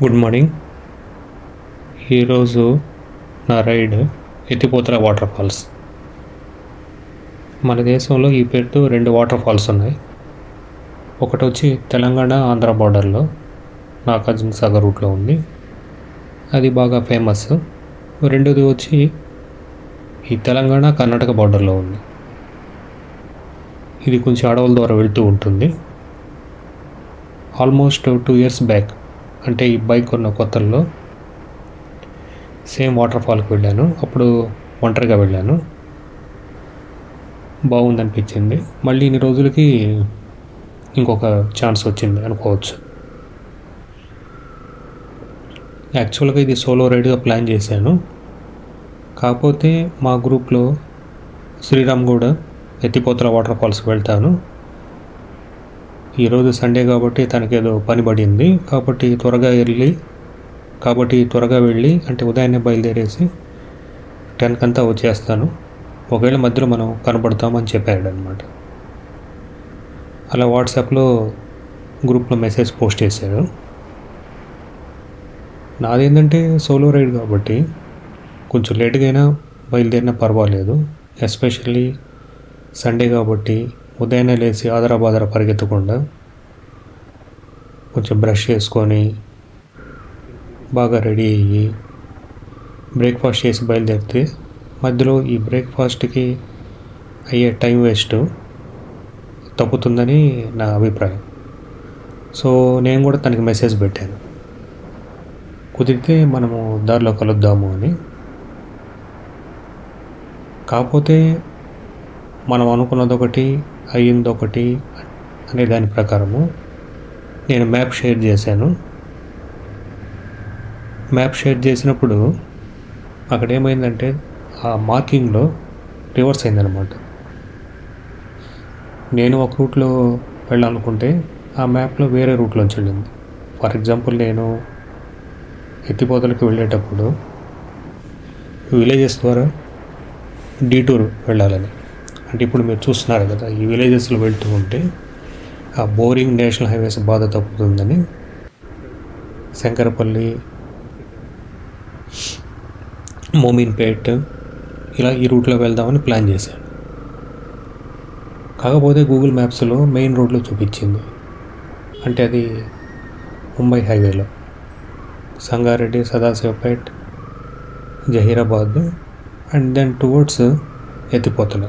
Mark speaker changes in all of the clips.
Speaker 1: Good morning. ఈరోజు నా ride ఎత్తిపోతల వాటర్ ఫాల్స్. మన దేశంలో ఈ పేరుతో 2 వాటర్ ఫాల్స్ ఉన్నాయి. ఒకటి వచ్చి తెలంగాణ ఆంధ్ర బార్డర్లో నాగార్జున సాగర్ రూట్లో ఉంది, అది బాగా ఫేమస్. రెండోది వచ్చి ఈ తెలంగాణ కర్ణాటక బార్డర్లో ఉంది. ఇది కొంచెం అడవుల ద్వారా వెళ్తూ ఉంటుంది. ఆల్మోస్ట్ 2 years బ్యాక్, అంటే ఈ బైక్ కొన్న కొత్తల్లో సేమ్ వాటర్ ఫాల్కి వెళ్ళాను. అప్పుడు ఒంటరిగా వెళ్ళాను, బాగుందనిపించింది. మళ్ళీ ఇన్ని రోజులకి ఇంకొక ఛాన్స్ వచ్చింది అనుకోవచ్చు. యాక్చువల్గా ఇది సోలో రైడ్గా ప్లాన్ చేశాను. కాకపోతే మా గ్రూప్లో శ్రీరామ్ కూడా ఎత్తిపోతల వాటర్ ఫాల్స్కి వెళ్తాను, ఈరోజు సండే కాబట్టి తనకేదో పని పడింది కాబట్టి త్వరగా వెళ్ళి అంటే ఉదయాన్నే బయలుదేరేసి 10 కంతా వచ్చేస్తాను, ఒకవేళ మధ్యలో మనం కనబడతామని చెప్పాడు అనమాట. అలా వాట్సాప్లో గ్రూప్లో మెసేజ్ పోస్ట్ చేశాడు. నాదేంటంటే సోలో రైడ్ కాబట్టి కొంచెం లేట్గా అయినా బయలుదేరినా పర్వాలేదు. ఎస్పెషల్లీ సండే కాబట్టి ఉదయాన్నే లేచి ఆదరా పరిగెత్తకుండా కొంచెం బ్రష్ చేసుకొని బాగా రెడీ అయ్యి బ్రేక్ఫాస్ట్ చేసి బయలుదేరితే మధ్యలో ఈ బ్రేక్ఫాస్ట్కి అయ్యే టైం వేస్ట్ తప్పుతుందని నా అభిప్రాయం. సో నేను కూడా తనకి మెసేజ్ పెట్టాను, కుదిరితే మనము దారిలో కలుద్దాము అని. కాకపోతే మనం అనుకున్నదొకటి అయ్యిందొకటి అనే దాని ప్రకారము నేను మ్యాప్ షేర్ చేశాను. మ్యాప్ షేర్ చేసినప్పుడు అక్కడ ఏమైందంటే ఆ మార్కింగ్లో రివర్స్ అయిందనమాట. నేను ఒక రూట్లో వెళ్ళాలనుకుంటే ఆ మ్యాప్లో వేరే రూట్లోంచి వెళ్ళింది. ఫర్ ఎగ్జాంపుల్, నేను ఎత్తిపోతలకి వెళ్ళేటప్పుడు విలేజెస్ ద్వారా డీటూర్ వెళ్ళాలని, అంటే ఇప్పుడు మీరు చూస్తున్నారు కదా, ఈ విలేజెస్లో వెళ్తూ ఉంటే ఆ బోరింగ్ నేషనల్ హైవేస్ బాధ తప్పుతుందని శంకరపల్లి, మోమిన్పేట్ ఇలా ఈ రూట్లో వెళ్దామని ప్లాన్ చేశాను. కాకపోతే గూగుల్ మ్యాప్స్లో మెయిన్ రోడ్లో చూపించింది, అంటే అది ముంబై హైవేలో Sangareddy, Sadashivpet, Zaheerabad and then towards Ethipothala.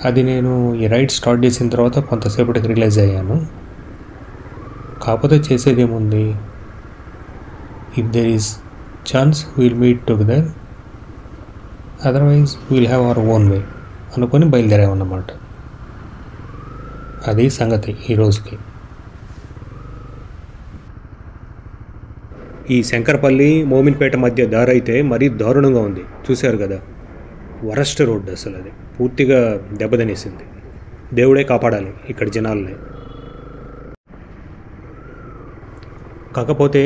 Speaker 1: అది నేను ఈ రైడ్ స్టార్ట్ చేసిన తర్వాత కొంతసేపటికి రిలైజ్ అయ్యాను. కాకపోతే చేసేది ఏముంది, if there is chance will meet together, otherwise will have our own way అనుకొని బయలుదేరామన్నమాట. అది సంగతి ఈరోజుకి. ఈ శంకరపల్లి మోమిన్పేట మధ్య దారి అయితే మరీ దారుణంగా ఉంది, చూశారు కదా. వరస్ట్ రోడ్డు, అసలు అది పూర్తిగా దెబ్బతినేసింది. దేవుడే కాపాడాలి ఇక్కడ జనాల్ని. కాకపోతే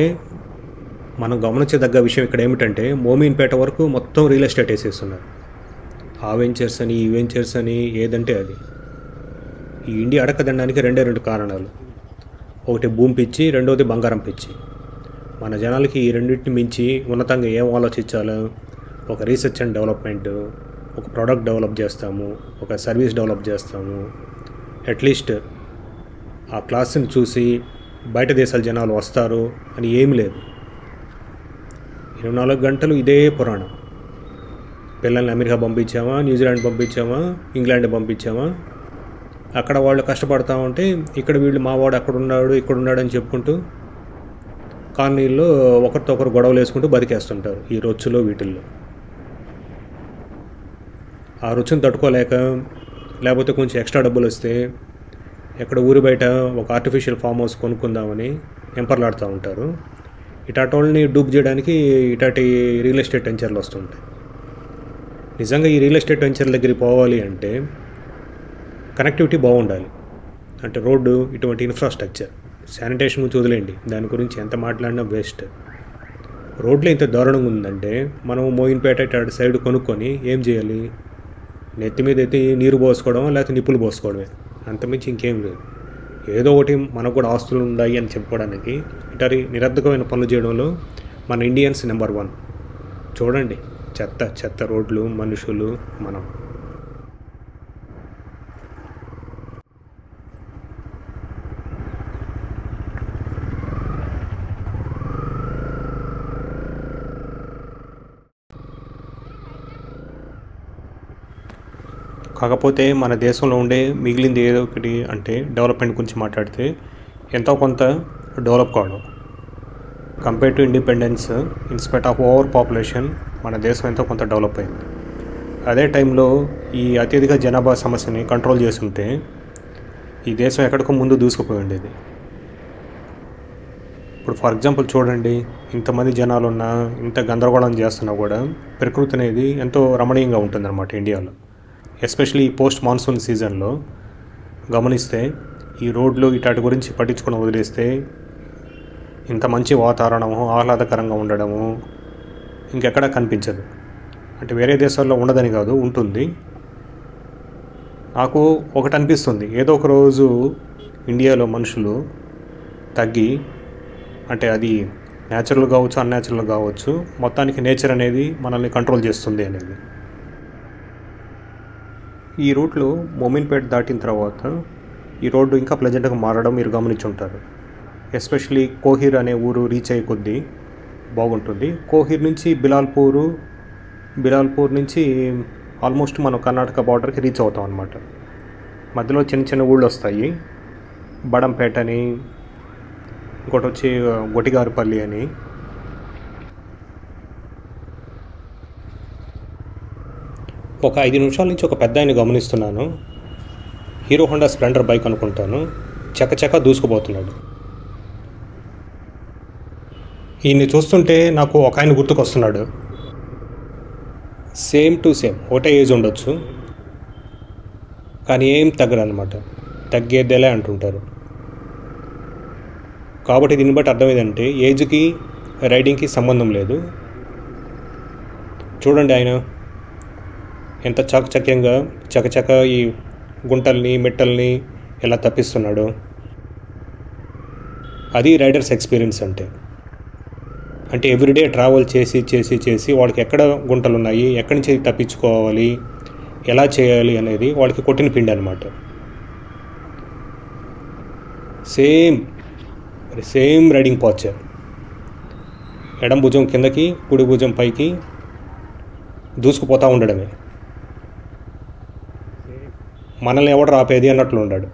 Speaker 1: మనం గమనించదగ్గ విషయం ఇక్కడ ఏమిటంటే, మోమిన్పేట వరకు మొత్తం రియల్ ఎస్టేట్ వేసేస్తున్నారు. ఆ వెంచర్స్ అని, ఈ వెంచర్స్ అని, ఏదంటే అది. ఈ ఇండియా అడకదండానికి 2 కారణాలు. ఒకటి భూమి పిచ్చి, రెండవది బంగారం పిచ్చి. మన జనాలకి ఈ రెండింటిని మించి ఉన్నతంగా ఏం ఆలోచించాలో, ఒక రీసెర్చ్ అండ్ డెవలప్మెంట్, ఒక ప్రోడక్ట్ డెవలప్ చేస్తాము, ఒక సర్వీస్ డెవలప్ చేస్తాము, అట్లీస్ట్ ఆ క్లాస్ని చూసి బయట దేశాల జనాలు వస్తారు అని ఏమీ లేదు. 24 గంటలు ఇదే పురాణం. పిల్లల్ని అమెరికా పంపించామా, న్యూజిలాండ్ పంపించామా, ఇంగ్లాండ్ పంపించామా, అక్కడ వాళ్ళు కష్టపడతా ఉంటే ఇక్కడ వీళ్ళు మావాడు అక్కడ ఉన్నాడు ఇక్కడ ఉన్నాడు అని చెప్పుకుంటూ కాలనీల్లో ఒకరితో ఒకరు గొడవలు వేసుకుంటూ బతికేస్తుంటారు ఈ రొచ్చులో వీటిల్లో. ఆ రుచిని తట్టుకోలేక, లేకపోతే కొంచెం ఎక్స్ట్రా డబ్బులు వస్తే ఎక్కడ ఊరి బయట ఒక ఆర్టిఫిషియల్ ఫామ్ హౌస్ కొనుక్కుందామని ఎంపర్లాడుతూ ఉంటారు. ఇటాటోళ్ళని డూప్ చేయడానికి ఇటాటి రియల్ ఎస్టేట్ వెంచర్లు వస్తుంటాయి. నిజంగా ఈ రియల్ ఎస్టేట్ వెంచర్ల దగ్గరికి పోవాలి అంటే కనెక్టివిటీ బాగుండాలి, అంటే రోడ్డు, ఇటువంటి ఇన్ఫ్రాస్ట్రక్చర్. శానిటేషన్ గురించి వదిలేండి, దాని గురించి ఎంత మాట్లాడినా వేస్ట్. రోడ్లో ఇంత దారుణంగా ఉందంటే మనం మోయిన్పేట అటు సైడ్ కొనుక్కొని ఏం చేయాలి, నెత్తి మీద ఎత్తి నీరు పోసుకోవడం లేకపోతే నిప్పులు పోసుకోవడమే, అంతమించి ఇంకేం లేదు. ఏదో ఒకటి మనకు కూడా ఆస్తులు ఉన్నాయి అని చెప్పుకోవడానికి ఇటరి నిరర్ధకమైన పనులు చేయడంలో మన ఇండియన్స్ నెంబర్ 1. చూడండి, చెత్త చెత్త రోడ్లు, మనుషులు, మనం. కాకపోతే మన దేశంలో ఉండే మిగిలింది ఏదో ఒకటి అంటే డెవలప్మెంట్ గురించి మాట్లాడితే ఎంతో కొంత డెవలప్ కావడం. Compare to independence, in spite of over population మన దేశం ఎంతో కొంత డెవలప్ అయింది. అదే టైంలో ఈ అత్యధిక జనాభా సమస్యని కంట్రోల్ చేస్తుంటే ఈ దేశం ఎక్కడికో ముందు దూసుకుపోయి ఉండేది. ఇప్పుడు ఫర్ ఎగ్జాంపుల్ చూడండి, ఇంతమంది జనాలు ఉన్నా, ఇంత గందరగోళం చేస్తున్నా కూడా ప్రకృతి అనేది ఎంతో రమణీయంగా ఉంటుందన్నమాట ఇండియాలో. ఎస్పెషలీ ఈ పోస్ట్ మాన్సూన్ సీజన్లో గమనిస్తే ఈ రోడ్లు ఇటాటి గురించి పట్టించుకొని వదిలేస్తే ఇంత మంచి వాతావరణము, ఆహ్లాదకరంగా ఉండడము ఇంకెక్కడా కనిపించదు. అంటే వేరే దేశాల్లో ఉండదని కాదు, ఉంటుంది. నాకు ఒకటి అనిపిస్తుంది, ఏదో ఒక రోజు ఇండియాలో మనుషులు తగ్గి, అంటే అది న్యాచురల్ కావచ్చు, అన్యాచురల్ కావచ్చు, మొత్తానికి నేచర్ అనేది మనల్ని కంట్రోల్ చేస్తుంది అనేది. ఈ రూట్లో మోమిన్పేట్ దాటిన తర్వాత ఈ రోడ్డు ఇంకా ప్లెజెంట్గా మారడం మీరు గమనించుంటారు. ఎస్పెషలీ కోహిర్ అనే ఊరు రీచ్ అయ్యే కొద్దీ బాగుంటుంది. కోహిర్ నుంచి బిలాల్పూర్ నుంచి ఆల్మోస్ట్ మనం కర్ణాటక బార్డర్కి రీచ్ అవుతాం అన్నమాట. మధ్యలో చిన్న చిన్న ఊళ్ళు వస్తాయి, బడంపేట అని, ఇంకోటి వచ్చి గొటిగారుపల్లి అని. ఒక 5 నిమిషాల నుంచి ఒక పెద్ద ఆయన గమనిస్తున్నాను. హీరో హోండా స్ప్లెండర్ బైక్ అనుకుంటాను, చకచక దూసుకుపోతున్నాడు. ఈయన్ని చూస్తుంటే నాకు ఒక ఆయన గుర్తుకొస్తున్నాడు. సేమ్ టు సేమ్, ఒకటే ఏజ్ ఉండొచ్చు కానీ ఏం తగ్గడనమాట, తగ్గేదేలే అంటుంటారు. కాబట్టి దీన్ని బట్టి అర్థం ఏంటంటే ఏజ్కి రైడింగ్కి సంబంధం లేదు. చూడండి ఆయన ఎంత చాకచక్యంగా చకచక ఈ గుంటల్ని మెట్టల్ని ఎలా తప్పిస్తున్నాడు. అది రైడర్స్ ఎక్స్పీరియన్స్ అంటే ఎవ్రీడే ట్రావెల్ చేసి వాళ్ళకి ఎక్కడ గుంటలు ఉన్నాయి, ఎక్కడి నుంచి తప్పించుకోవాలి, ఎలా చేయాలి అనేది వాళ్ళకి కొట్టిన పిండి అనమాట. సేమ్ రైడింగ్ పాస్చర్, ఎడం భుజం కిందకి, కుడి భుజం పైకి దూసుకుపోతూ ఉండడమే. మనల్ని ఎవడు రాపేది అన్నట్లు ఉన్నాడు.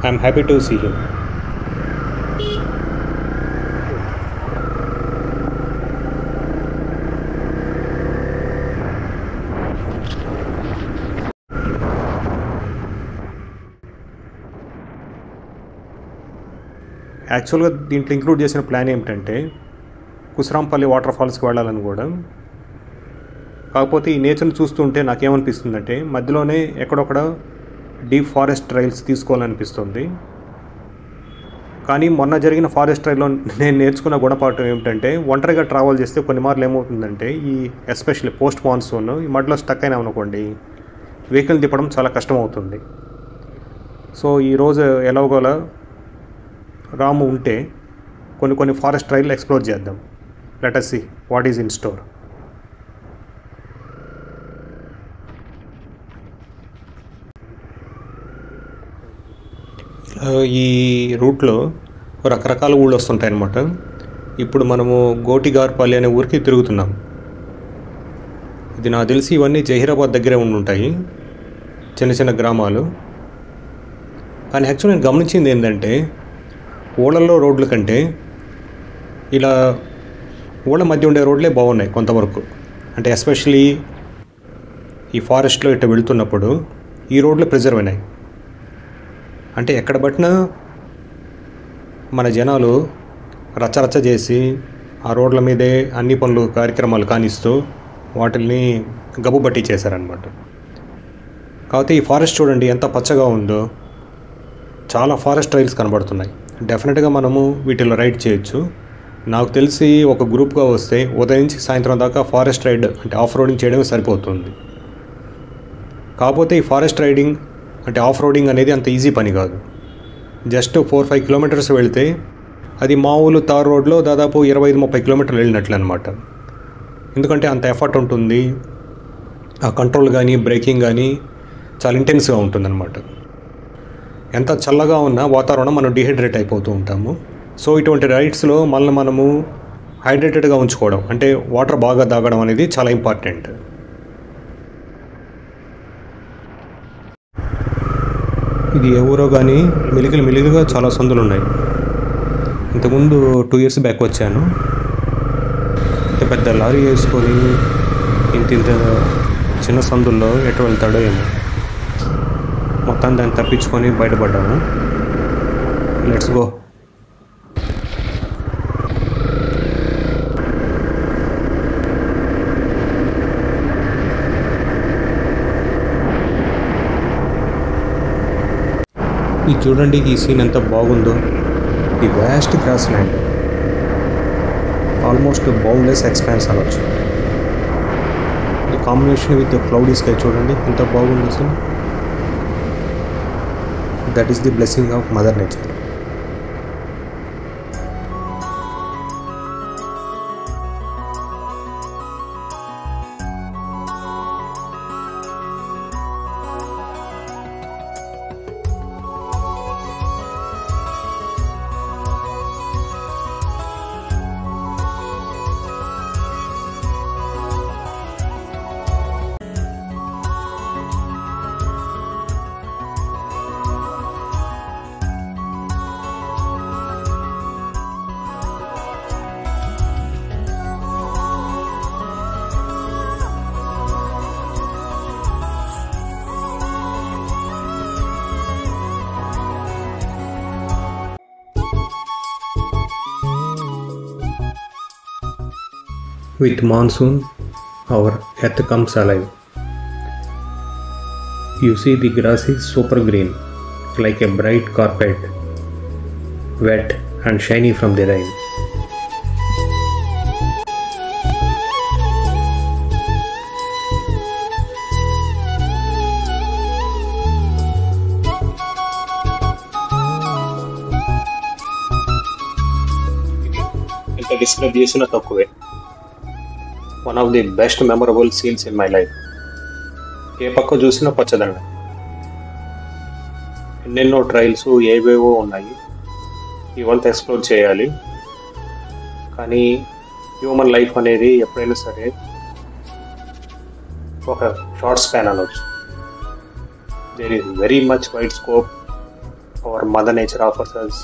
Speaker 1: I'm happy to see him. యాక్చువల్గా దీంట్లో ఇంక్లూడ్ చేసిన ప్లాన్ ఏమిటంటే కుసరాంపల్లి వాటర్ ఫాల్స్కి వెళ్ళాలని కూడా. కాకపోతే ఈ నేచర్ని చూస్తుంటే నాకేమనిపిస్తుందంటే మధ్యలోనే ఎక్కడొక్కడ డీప్ ఫారెస్ట్ ట్రైల్స్ తీసుకోవాలనిపిస్తుంది. కానీ మొన్న జరిగిన ఫారెస్ట్ ట్రైల్లో నేను నేర్చుకున్న గుణపాఠం ఏమిటంటే ఒంటరిగా ట్రావెల్ చేస్తే కొన్ని మార్లు ఏమవుతుందంటే ఈ ఎస్పెషల్లీ పోస్ట్ మాన్సూన్ ఈ మధ్యలో స్టక్ అయినామనుకోండి, వెహికల్ తిప్పడం చాలా కష్టం అవుతుంది. సో ఈరోజు ఎలాగోలా రాము ఉంటే కొన్ని ఫారెస్ట్ ట్రైల్ ఎక్స్ప్లోర్ చేద్దాం. Let us see what is in store. ఈ రూట్లో రకరకాల ఊళ్ళు వస్తుంటాయి అన్నమాట. ఇప్పుడు మనము గోటిగార్పల్లి అనే ఊరికి తిరుగుతున్నాం. ఇది నాకు తెలిసి ఇవన్నీ జహీరాబాద్ దగ్గరే ఉండుంటాయి, చిన్న చిన్న గ్రామాలు. కానీ యాక్చువల్ నేను గమనించింది ఏంటంటే ఊళ్ళల్లో రోడ్ల కంటే ఇలా ఊళ్ళ మధ్య ఉండే రోడ్లే బాగున్నాయి కొంతవరకు. అంటే ఎస్పెషలీ ఈ ఫారెస్ట్లో ఇట్లా వెళుతున్నప్పుడు ఈ రోడ్లు ప్రిజర్వ్ అయినాయి. అంటే ఎక్కడ పట్టినా మన జనాలు రచ్చరచ్చ చేసి ఆ రోడ్ల మీదే అన్ని పనులు కార్యక్రమాలు కానిస్తూ వాటిల్ని గబ్బుబట్టి చేశారనమాట. కాకపోతే ఈ ఫారెస్ట్ చూడండి ఎంత పచ్చగా ఉందో, చాలా ఫారెస్ట్ ట్రైల్స్ కనబడుతున్నాయి. డెఫినెట్గా మనము వీటిలో రైడ్ చేయొచ్చు. నాకు తెలిసి ఒక గ్రూప్గా వస్తే ఉదయం నుంచి సాయంత్రం దాకా ఫారెస్ట్ రైడ్ అంటే ఆఫ్ రోడింగ్ చేయడమే సరిపోతుంది. కాకపోతే ఈ ఫారెస్ట్ రైడింగ్ అంటే ఆఫ్ రోడింగ్ అనేది అంత ఈజీ పని కాదు. జస్ట్ 4-5 కిలోమీటర్స్ వెళ్తే అది మామూలు తార్ రోడ్లో దాదాపు 25-30 కిలోమీటర్లు వెళ్ళినట్లు అనమాట. ఎందుకంటే అంత ఎఫర్ట్ ఉంటుంది, ఆ కంట్రోల్ కానీ బ్రేకింగ్ కానీ చాలా ఇంటెన్స్గా ఉంటుందన్నమాట. ఎంత చల్లగా ఉన్నా వాతావరణం మనం డిహైడ్రేట్ అయిపోతూ ఉంటాము. సో ఇటువంటి రైడ్స్లో మనము హైడ్రేటెడ్గా ఉంచుకోవడం, అంటే వాటర్ బాగా తాగడం అనేది చాలా ఇంపార్టెంట్. ఇది ఎవరో కానీ మెలికలుగా చాలా సందులు ఉన్నాయి. ఇంతకుముందు 2 years బ్యాక్ వచ్చాను. పెద్ద లారీ వేసుకొని ఇంత చిన్న సందుల్లో ఎటు వెళ్తాడో ఏమో. మొత్తం దాన్ని తప్పించుకొని బయటపడ్డాము. Let's go. ఇది చూడండి, ఈ సీన్ ఎంత బాగుందో. The vast grass land, almost boundless expanse అనొచ్చు. ఈ కాంబినేషన్ విత్ క్లౌడీ స్కై చూడండి ఎంత బాగుంది అసలు. That is the blessing of mother nature. With monsoon, our earth comes alive. You see, the grass is super green, like a bright carpet, wet and shiny from the rain. ఇంత describe చేసిన తక్కువే. One of the best memorable scenes in my life. ఏ పక్క చూసినా పచ్చదనం, ఎన్నెన్నో trials ఏవేవో ఉన్నాయి, ఇవంతా ఎక్స్ప్లోర్ చేయాలి. కానీ హ్యూమన్ లైఫ్ అనేది ఎప్పుడైనా సరే ఒక షార్ట్ స్పాన్ అనవచ్చు. There is very much wide scope our mother nature offers us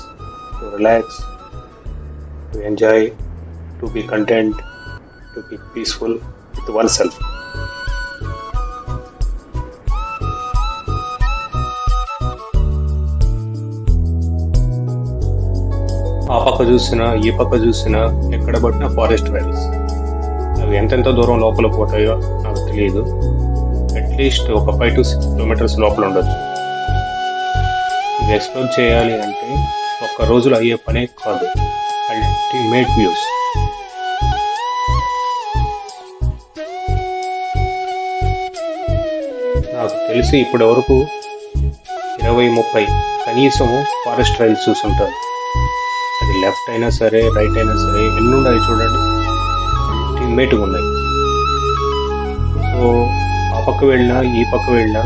Speaker 1: to relax, to enjoy, to be content, to be peaceful with oneself. ఆ పక్క చూసినా ఈ పక్క చూసినా ఎక్కడ పట్టినా ఫారెస్ట్ వ్యాలీస్. అవి ఎంతెంత దూరం లోపల పోతాయో నాకు తెలియదు. అట్లీస్ట్ ఒక 5 to 6 kilometers లోపల ఉండొచ్చు. ఇది ఎక్స్ప్లోర్ చేయాలి అంటే ఒక్క రోజులో అయ్యే పనే కాదు. Ultimate views. నాకు తెలిసి ఇప్పటి వరకు 20-30 కనీసము ఫారెస్ట్ రైల్స్ చూసుంటారు. అది లెఫ్ట్ అయినా సరే రైట్ అయినా సరే ఎన్ని ఉన్నాయి చూడండి, అల్టిమేట్గా ఉన్నాయి. సో ఆ పక్క వెళ్ళినా ఈ పక్క వెళ్ళినా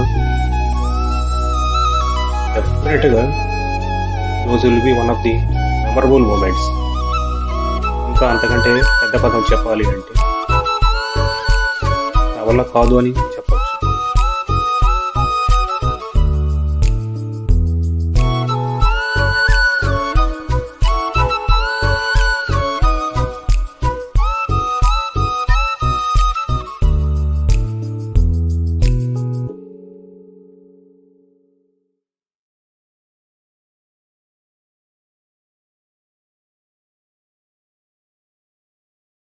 Speaker 1: డెఫినెట్గా those will be one of the memorable moments. ఇంకా అంతకంటే పెద్ద పదం చెప్పాలి అంటే నా వల్ల కాదు అని